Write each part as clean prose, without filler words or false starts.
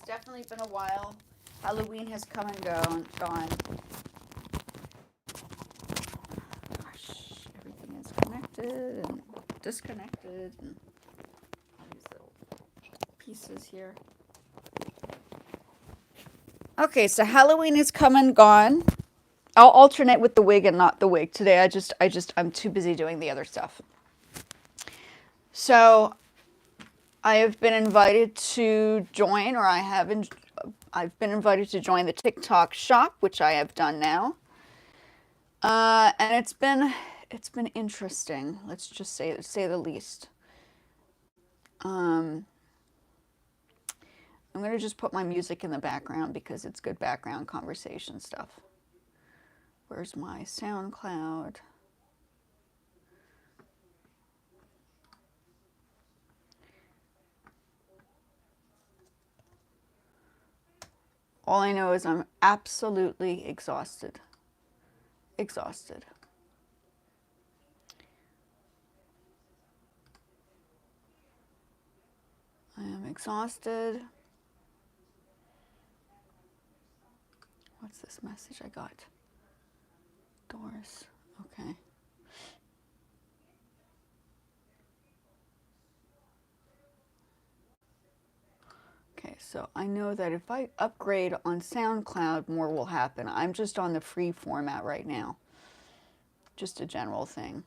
definitely been a while. Halloween has come and gone. Gosh, everything is connected and disconnected. And all these little pieces here. Okay, so Halloween has come and gone. I'll alternate with the wig and not the wig today. I'm too busy doing the other stuff. So I have been invited to join, or I've been invited to join the TikTok shop, which I have done now. And it's been interesting. Let's just say the least. I'm going to just put my music in the background because it's good background conversation stuff. Where's my SoundCloud? All I know is I'm absolutely exhausted. Exhausted. I am exhausted. What's this message I got? Doors. Okay. Okay, so I know that if I upgrade on SoundCloud, more will happen. I'm just on the free format right now. Just a general thing.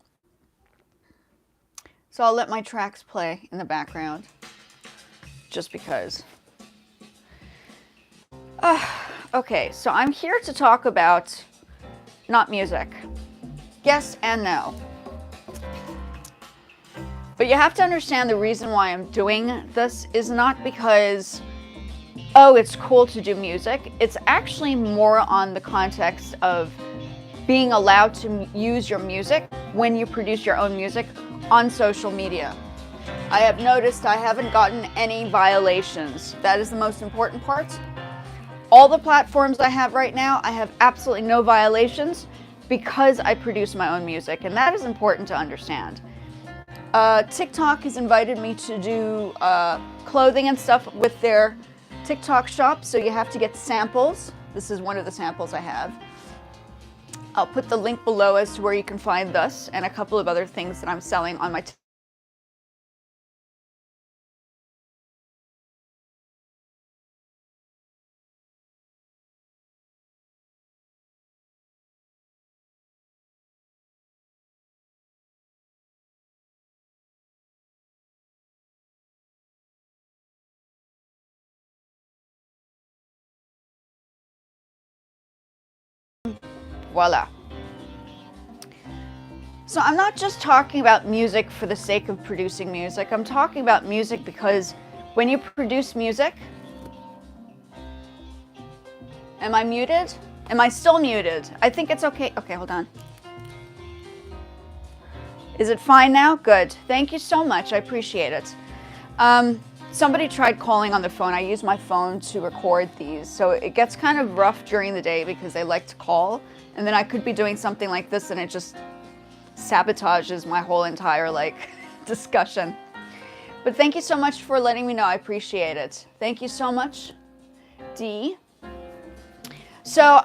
So I'll let my tracks play in the background, just because. Okay, so I'm here to talk about not music. Yes and no. But you have to understand the reason why I'm doing this is not because, oh, it's cool to do music. It's actually more on the context of being allowed to use your music when you produce your own music on social media. I have noticed I haven't gotten any violations. That is the most important part. All the platforms I have right now, I have absolutely no violations because I produce my own music, and that is important to understand. TikTok has invited me to do clothing and stuff with their TikTok shop, so you have to get samples. This is one of the samples I have. I'll put the link below as to where you can find this and a couple of other things that I'm selling on my voila. So I'm not just talking about music for the sake of producing music. I'm talking about music because when you produce music, am I muted? Am I still muted? I think it's okay. Okay, hold on. Is it fine now? Good. Thank you so much. I appreciate it. Somebody tried calling on their phone. I use my phone to record these, so it gets kind of rough during the day because they like to call, and then I could be doing something like this and it just sabotages my whole entire discussion. But thank you so much for letting me know. I appreciate it. Thank you so much, Dee. So,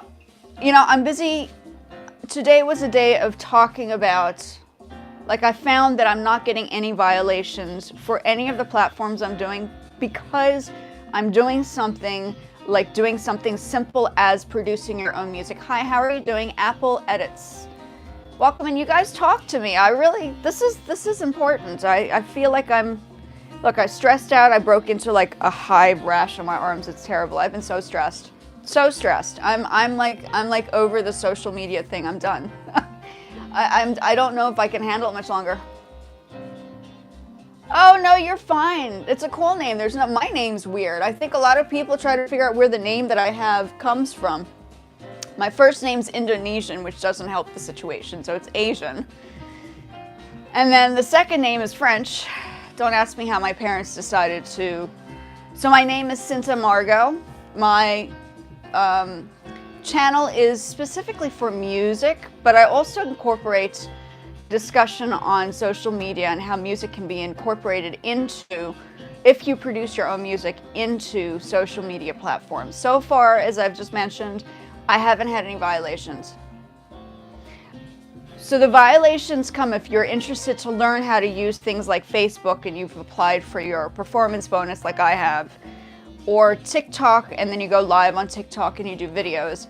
I'm busy. Today was a day of talking about, I found that I'm not getting any violations for any of the platforms I'm doing because I'm doing something simple as producing your own music. Hi, how are you doing? Apple Edits. Welcome, and you guys talk to me. This is important. I feel like I stressed out. I broke into a hive rash on my arms. It's terrible. I've been so stressed. So stressed. I'm over the social media thing. I'm done. I don't know if I can handle it much longer. Oh no, you're fine. It's a cool name. My name's weird. I think a lot of people try to figure out where the name that I have comes from. My first name's Indonesian, which doesn't help the situation, so it's Asian. And then the second name is French. Don't ask me how my parents decided to. So my name is Cinta Margot. My channel is specifically for music, but I also incorporate discussion on social media and how music can be incorporated into if you produce your own music into social media platforms. So far, as I've just mentioned, I haven't had any violations. So the violations come if you're interested to learn how to use things like Facebook and you've applied for your performance bonus like I have, or TikTok and then you go live on TikTok and you do videos.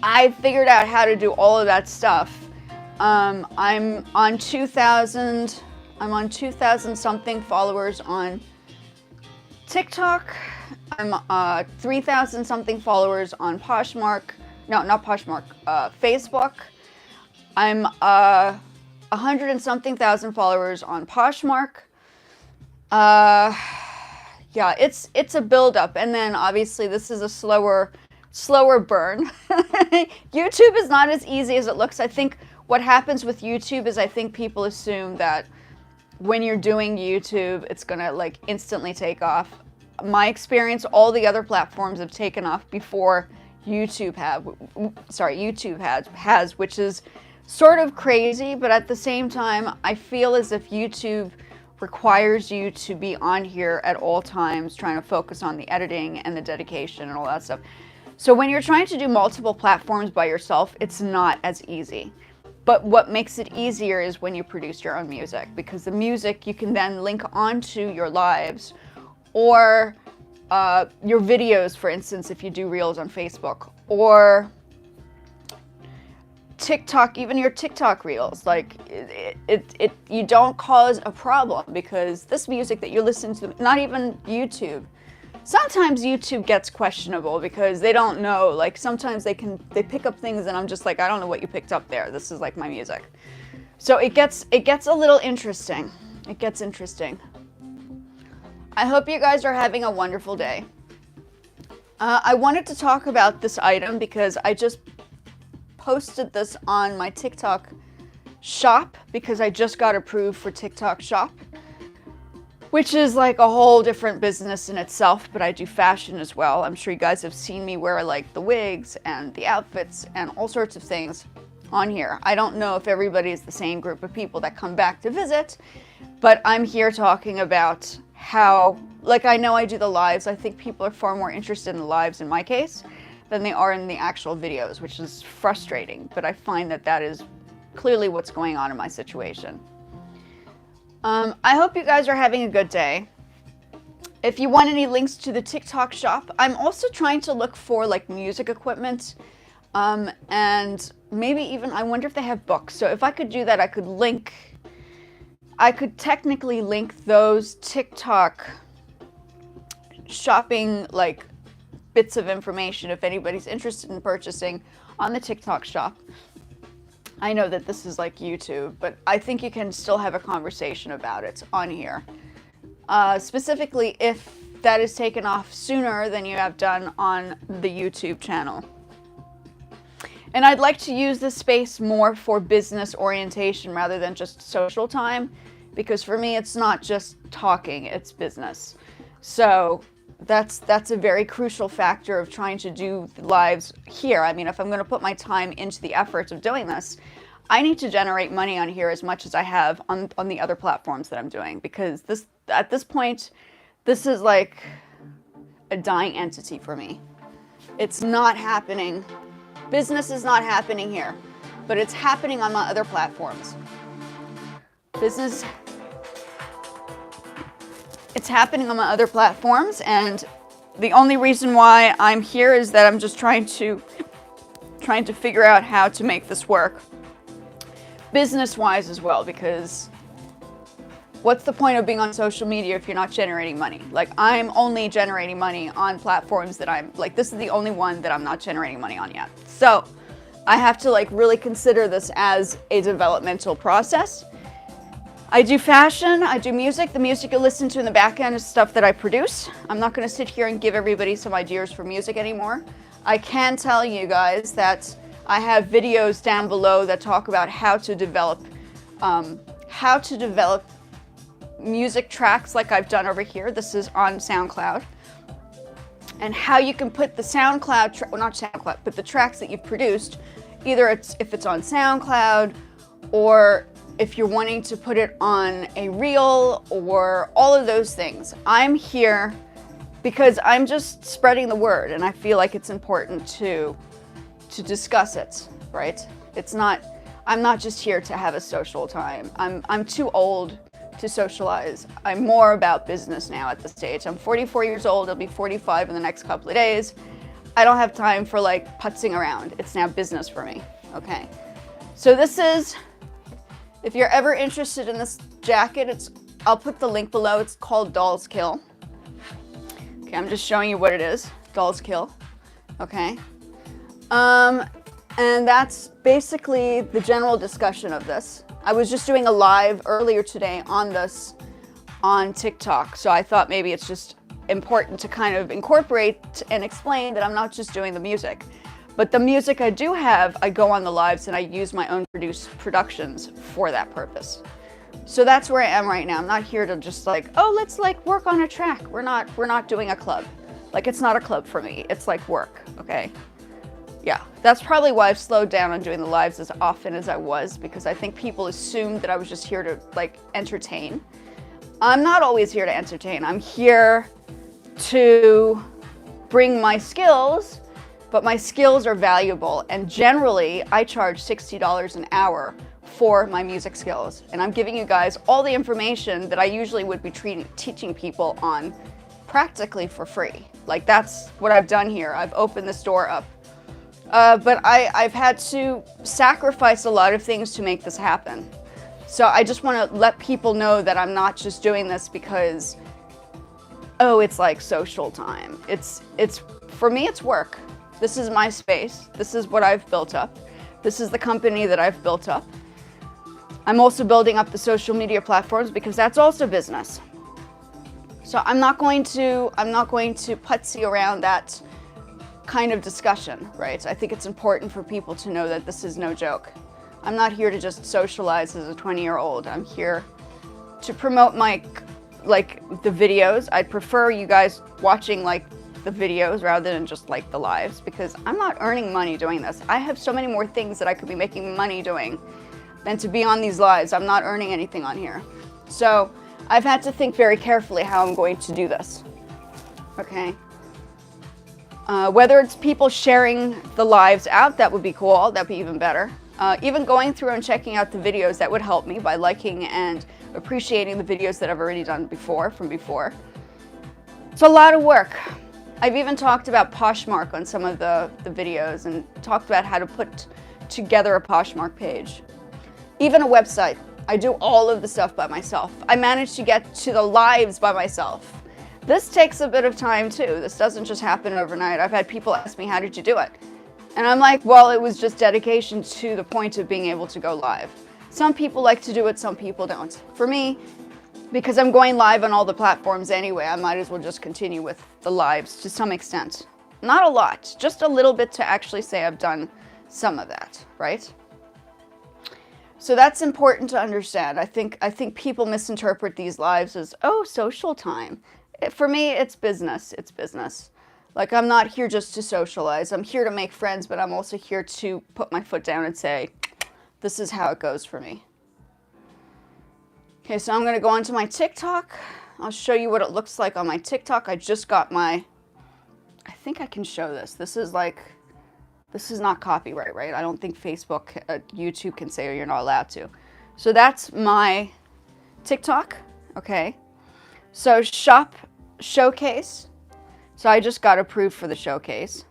I figured out how to do all of that stuff. I'm on 2,000 something followers on TikTok. I'm 3,000 something followers on Poshmark. No, not Poshmark, Facebook. I'm 100 and something thousand followers on Poshmark. Yeah, it's a build-up, and then obviously this is a slower burn. YouTube is not as easy as it looks. I think what happens with YouTube is I think people assume that when you're doing YouTube, it's gonna like instantly take off. My experience, all the other platforms have taken off before YouTube has, which is sort of crazy, but at the same time, I feel as if YouTube requires you to be on here at all times, trying to focus on the editing and the dedication and all that stuff. So when you're trying to do multiple platforms by yourself, it's not as easy. But what makes it easier is when you produce your own music, because the music you can then link onto your lives or your videos, for instance, if you do reels on Facebook, or TikTok, even your TikTok reels. Like you don't cause a problem, because this music that you're listening to, not even YouTube. Sometimes YouTube gets questionable because they don't know, like sometimes they pick up things and I'm just like, I don't know what you picked up there. This is like my music. So it gets a little interesting. It gets interesting. I hope you guys are having a wonderful day. I wanted to talk about this item because I just posted this on my TikTok shop, because I just got approved for TikTok shop, which is like a whole different business in itself, but I do fashion as well. I'm sure you guys have seen me wear like the wigs and the outfits and all sorts of things on here. I don't know if everybody is the same group of people that come back to visit, but I'm here talking about how, like, I know I do the lives. I think people are far more interested in the lives in my case than they are in the actual videos, which is frustrating, but I find that that is clearly what's going on in my situation. I hope you guys are having a good day. If you want any links to the TikTok shop, I'm also trying to look for like music equipment, and maybe even, I wonder if they have books. So if I could do that, I could technically link those TikTok shopping like bits of information if anybody's interested in purchasing on the TikTok shop. I know that this is like YouTube, but I think you can still have a conversation about it on here. Specifically if that is taken off sooner than you have done on the YouTube channel. And I'd like to use this space more for business orientation rather than just social time, because for me it's not just talking, it's business. So that's a very crucial factor of trying to do lives here. I mean, if I'm going to put my time into the efforts of doing this, I need to generate money on here as much as I have on the other platforms that I'm doing, because at this point, this is like a dying entity for me. It's not happening. Business is not happening here, but it's happening on my other platforms. It's happening on my other platforms, and the only reason why I'm here is that I'm just trying to figure out how to make this work business-wise as well, because what's the point of being on social media if you're not generating money? Like, I'm only generating money on platforms that I'm like, this is the only one that I'm not generating money on yet. So I have to like really consider this as a developmental process. I do fashion, I do music. The music you listen to in the back end is stuff that I produce. I'm not going to sit here and give everybody some ideas for music anymore. I can tell you guys that I have videos down below that talk about how to develop music tracks like I've done over here. This is on SoundCloud. And how you can put the SoundCloud, well, not SoundCloud, but the tracks that you've produced, either if it's on SoundCloud or if you're wanting to put it on a reel or all of those things. I'm here because I'm just spreading the word, and I feel like it's important to discuss it, right? I'm not just here to have a social time. I'm too old to socialize. I'm more about business now at this stage. I'm 44 years old. I'll be 45 in the next couple of days. I don't have time for like putzing around. It's now business for me, okay? So this is, if you're ever interested in this jacket, I'll put the link below. It's called Doll's Kill. Okay, I'm just showing you what it is. Doll's Kill, okay? And that's basically the general discussion of this. I was just doing a live earlier today on this on TikTok, so I thought maybe it's just important to kind of incorporate and explain that I'm not just doing the music. But the music I do have, I go on the lives and I use my own productions for that purpose. So that's where I am right now. I'm not here to just like, oh, let's like work on a track. We're not doing a club. Like, it's not a club for me. It's like work, okay? Yeah, that's probably why I've slowed down on doing the lives as often as I was, because I think people assumed that I was just here to like entertain. I'm not always here to entertain. I'm here to bring my skills, but my skills are valuable, and generally I charge $60 an hour for my music skills, and I'm giving you guys all the information that I usually would be teaching people on practically for free. Like, that's what I've done here. I've opened this door up. But I've had to sacrifice a lot of things to make this happen. So I just want to let people know that I'm not just doing this because, oh, it's like social time. It's for me, it's work. This is my space. This is what I've built up. This is the company that I've built up. I'm also building up the social media platforms because that's also business. So I'm not going to putsy around that kind of discussion, right? I think it's important for people to know that this is no joke. I'm not here to just socialize as a 20-year-old. I'm here to promote my, like, the videos. I'd prefer you guys watching like the videos rather than just like the lives, because I'm not earning money doing this. I have so many more things that I could be making money doing than to be on these lives. I'm not earning anything on here. So I've had to think very carefully how I'm going to do this, okay? Whether it's people sharing the lives out, that would be cool. That'd be even better. Even going through and checking out the videos, that would help me by liking and appreciating the videos that I've already done from before. It's a lot of work. I've even talked about Poshmark on some of the videos and talked about how to put together a Poshmark page. Even a website. I do all of the stuff by myself. I managed to get to the lives by myself. This takes a bit of time too. This doesn't just happen overnight. I've had people ask me, how did you do it? And I'm like, well, it was just dedication to the point of being able to go live. Some people like to do it, some people don't. For me, because I'm going live on all the platforms anyway, I might as well just continue with the lives to some extent. Not a lot, just a little bit to actually say I've done some of that, right? So that's important to understand. I think people misinterpret these lives as, oh, social time. For me, it's business. It's business. Like, I'm not here just to socialize. I'm here to make friends, but I'm also here to put my foot down and say, this is how it goes for me. Okay, so I'm going to go onto my TikTok. I'll show you what it looks like on my TikTok. I just got my, I think I can show this. This is not copyright, right? I don't think Facebook, YouTube can say, or you're not allowed to. So that's my TikTok, okay? So showcase. So I just got approved for the showcase.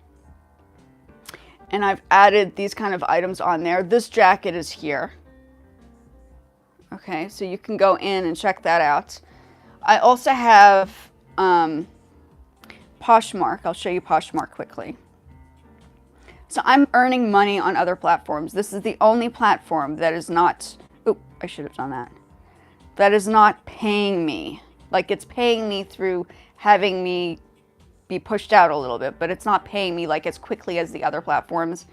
And I've added these kind of items on there. This jacket is here. Okay, so you can go in and check that out. I also have Poshmark. I'll show you Poshmark quickly. So I'm earning money on other platforms. This is the only platform that is not, oh, I should have done that. That is not paying me. Like, it's paying me through having me be pushed out a little bit, but it's not paying me like as quickly as the other platforms.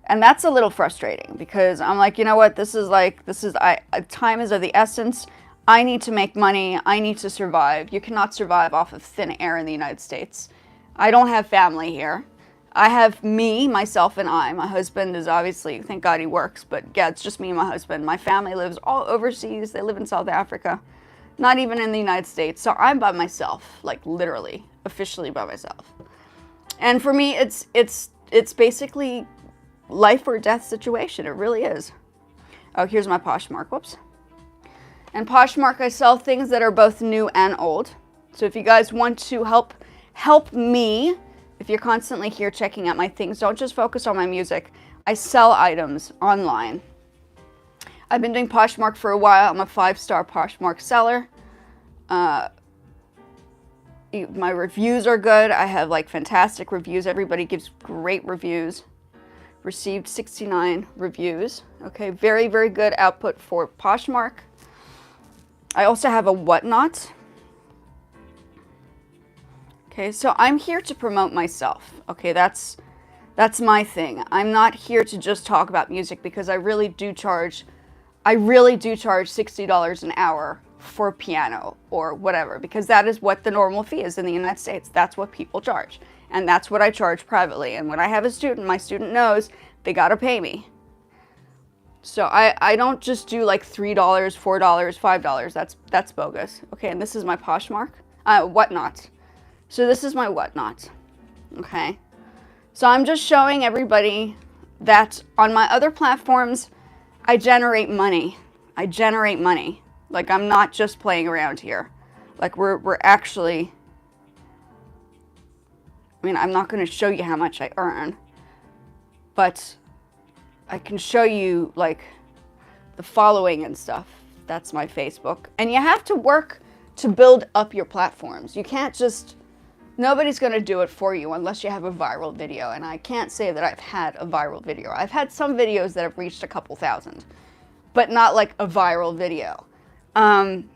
And that's a little frustrating because I'm like, you know what, time is of the essence. I need to make money. I need to survive. You cannot survive off of thin air in the United States. I don't have family here. I have me, myself, and I. My husband is obviously, thank God he works, but yeah, it's just me and my husband. My family lives all overseas. They live in South Africa, not even in the United States. So I'm by myself, like literally, officially by myself. And for me, it's basically life or death situation. It really is. Oh, here's my Poshmark. Whoops. And Poshmark, I sell things that are both new and old. So if you guys want to help me, if you're constantly here checking out my things, don't just focus on my music. I sell items online. I've been doing Poshmark for a while. I'm a 5-star Poshmark seller. My reviews are good. I have like fantastic reviews. Everybody gives great reviews. Received 69 reviews. Okay, very, very good output for Poshmark. I also have a whatnot. Okay, so I'm here to promote myself. Okay, that's my thing. I'm not here to just talk about music because I really do charge $60 an hour for piano or whatever, because that is what the normal fee is in the United States. That's what people charge. And that's what I charge privately. And when I have a student, my student knows they gotta pay me. So I don't just do like $3, $4, $5. That's bogus. Okay, and this is my Poshmark. Whatnot. So this is my whatnot. Okay. So I'm just showing everybody that on my other platforms, I generate money. I generate money. Like I'm not just playing around here. Like we're actually, I mean, I'm not going to show you how much I earn, but I can show you like the following and stuff. That's my Facebook. And you have to work to build up your platforms. You can't just, nobody's going to do it for you unless you have a viral video. And I can't say that I've had a viral video. I've had some videos that have reached a couple thousand, but not like a viral video. And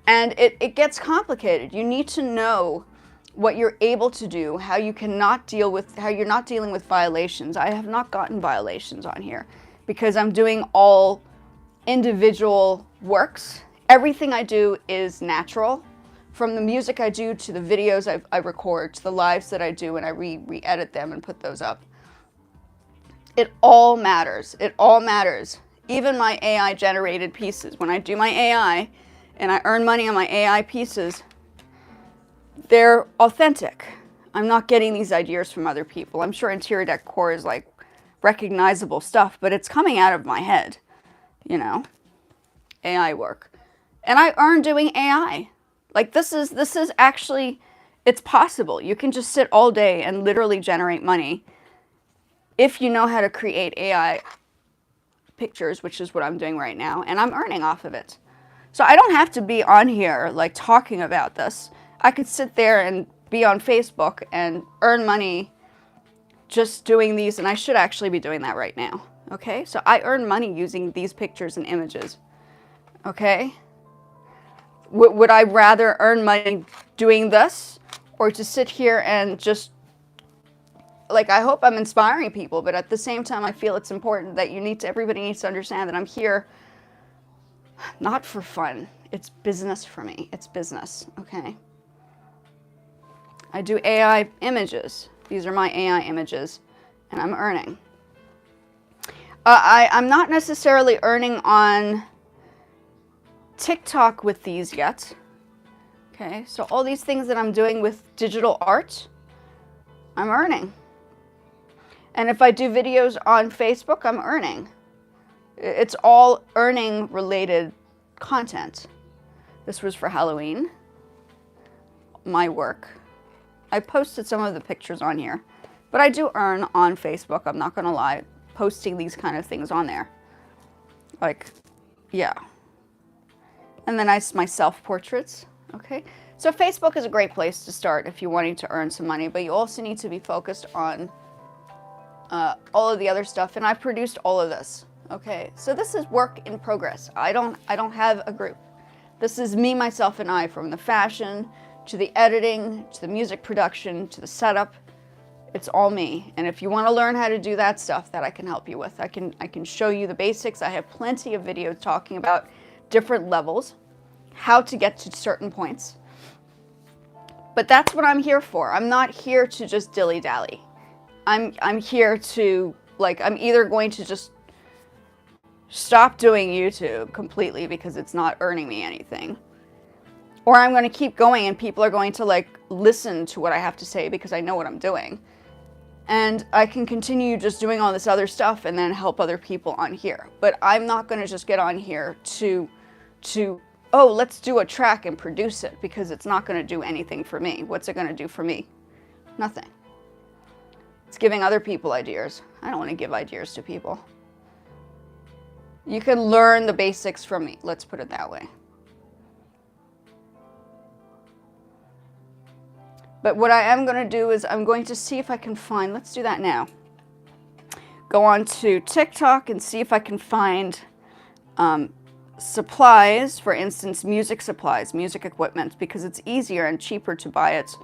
it gets complicated. You need to know what you're able to do, how you're not dealing with violations. I have not gotten violations on here because I'm doing all individual works. Everything I do is natural. From the music I do to the videos I record to the lives that I do and I re-edit them and put those up. It all matters. It all matters. Even my AI generated pieces. When I do my AI and I earn money on my AI pieces, they're authentic. I'm not getting these ideas from other people. I'm sure interior decor is like recognizable stuff, but it's coming out of my head, you know, AI work. And I earn doing AI. Like this is actually, it's possible. You can just sit all day and literally generate money if you know how to create AI pictures, which is what I'm doing right now, and I'm earning off of it. So I don't have to be on here like talking about this. I could sit there and be on Facebook and earn money just doing these, and I should actually be doing that right now. Okay, so I earn money using these pictures and images. Okay, would I rather earn money doing this or to sit here and just, like, I hope I'm inspiring people, but at the same time I feel it's important that everybody needs to understand that I'm here not for fun. It's business for me. It's business, okay? I do AI images. These are my AI images, and I'm earning. I'm not necessarily earning on TikTok with these yet. Okay, so all these things that I'm doing with digital art, I'm earning. And if I do videos on Facebook, I'm earning. It's all earning related content. This was for Halloween. My work. I posted some of the pictures on here, but I do earn on Facebook, I'm not gonna lie, posting these kind of things on there. Like, yeah. And then my self-portraits, okay? So Facebook is a great place to start if you're wanting to earn some money, but you also need to be focused on all of the other stuff, and I produced all of this, okay? So this is work in progress. I don't have a group. This is me, myself, and I, from the fashion, to the editing, to the music production, to the setup. It's all me. And if you want to learn how to do that stuff, that I can help you with. I can show you the basics. I have plenty of videos talking about different levels, how to get to certain points. But that's what I'm here for. I'm not here to just dilly-dally. I'm here to, like, I'm either going to just stop doing YouTube completely because it's not earning me anything, or I'm going to keep going and people are going to, like, listen to what I have to say because I know what I'm doing. And I can continue just doing all this other stuff and then help other people on here. But I'm not going to just get on here to, oh, let's do a track and produce it, because it's not going to do anything for me. What's it going to do for me? Nothing. It's giving other people ideas. I don't want to give ideas to people. You can learn the basics from me. Let's put it that way. But what I am going to do is I'm going to see if I can find, let's do that now. Go on to TikTok and see if I can find supplies, for instance, music supplies, music equipment, because it's easier and cheaper to buy it.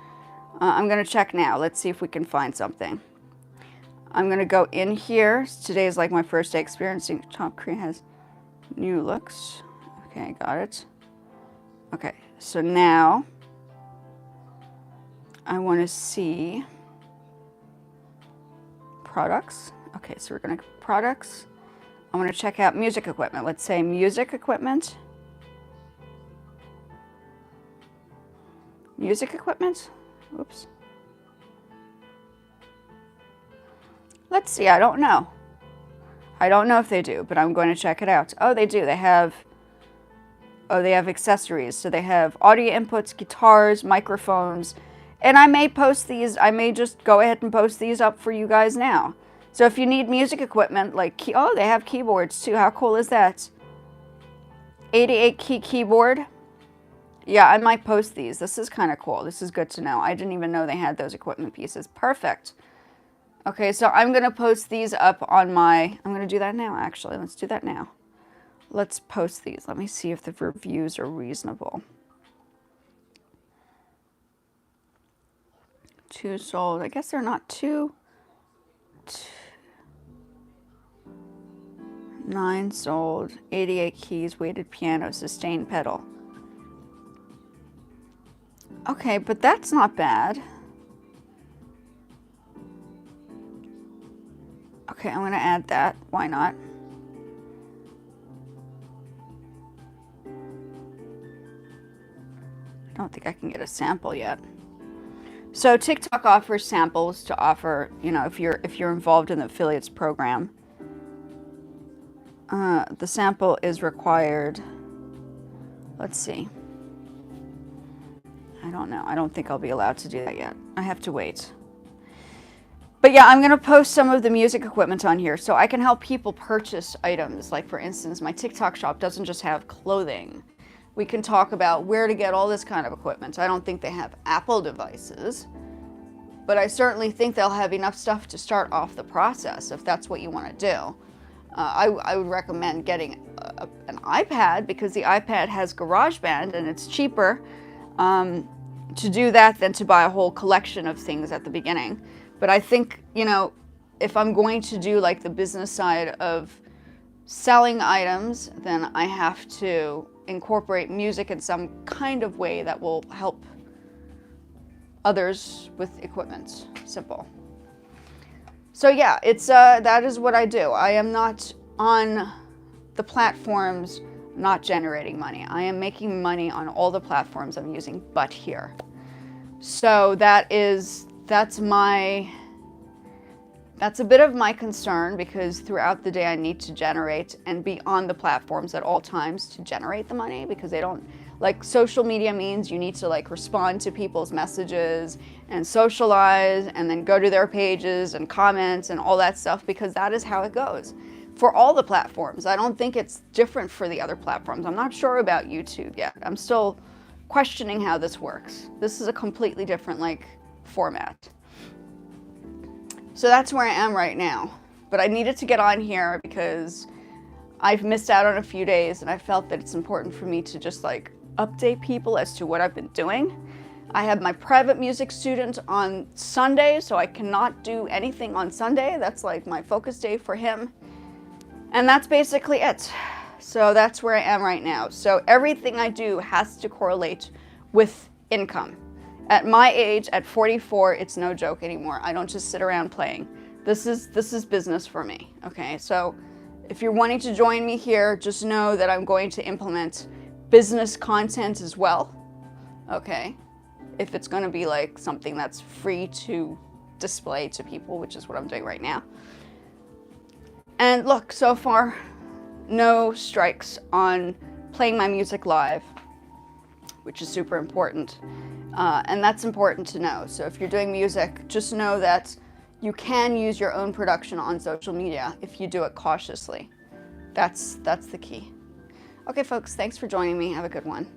I'm going to check now. Let's see if we can find something. I'm going to go in here. Today is like my first day experiencing Top Korea has new looks. Okay, got it. Okay, so now I want to see products. Okay, so we're going to products. I want to check out music equipment. Let's say music equipment. Music equipment. Oops. Let's see. I don't know. I don't know if they do, but I'm going to check it out. Oh, they do. They have accessories. So they have audio inputs, guitars, microphones. And I may post these, I may just go ahead and post these up for you guys now. So if you need music equipment, like, oh, they have keyboards too. How cool is that? 88 key keyboard. Yeah, I might post these. This is kind of cool. This is good to know. I didn't even know they had those equipment pieces. Perfect. Okay, so I'm going to post these up on my, I'm going to do that now, actually. Let's do that now. Let's post these. Let me see if the reviews are reasonable. 2 sold. I guess they're not too. 9 sold. 88 keys, weighted piano, sustained pedal. Okay, but that's not bad. Okay, I'm going to add that. Why not? I don't think I can get a sample yet. So TikTok offers samples to offer, you know, if you're involved in the affiliates program. The sample is required. Let's see. I don't know. I don't think I'll be allowed to do that yet. I have to wait. But yeah, I'm going to post some of the music equipment on here so I can help people purchase items. Like, for instance, my TikTok shop doesn't just have clothing. We can talk about where to get all this kind of equipment. I don't think they have Apple devices, but I certainly think they'll have enough stuff to start off the process if that's what you want to do. I would recommend getting an iPad, because the iPad has GarageBand and it's cheaper to do that than to buy a whole collection of things at the beginning. But I think, you know, if I'm going to do like the business side of selling items, then I have to incorporate music in some kind of way that will help others with equipment. Simple. So yeah, it's that is what I do. I am not on the platforms not generating money. I am making money on all the platforms I'm using but here. So that's a bit of my concern, because throughout the day I need to generate and be on the platforms at all times to generate the money, because they don't, like, social media means you need to like respond to people's messages and socialize and then go to their pages and comment and all that stuff, because that is how it goes for all the platforms. I don't think it's different for the other platforms. I'm not sure about YouTube yet. I'm still questioning how this works. This is a completely different like format. So that's where I am right now. But I needed to get on here because I've missed out on a few days, and I felt that it's important for me to just like update people as to what I've been doing. I have my private music student on Sunday, so I cannot do anything on Sunday. That's like my focus day for him. And that's basically it. So that's where I am right now. So everything I do has to correlate with income. At my age, at 44, it's no joke anymore. I don't just sit around playing. This is business for me, okay? So if you're wanting to join me here, just know that I'm going to implement business content as well, okay? If it's going to be like something that's free to display to people, which is what I'm doing right now. And look, so far, no strikes on playing my music live, which is super important. And that's important to know. So if you're doing music, just know that you can use your own production on social media if you do it cautiously. That's the key. Okay, folks, thanks for joining me. Have a good one.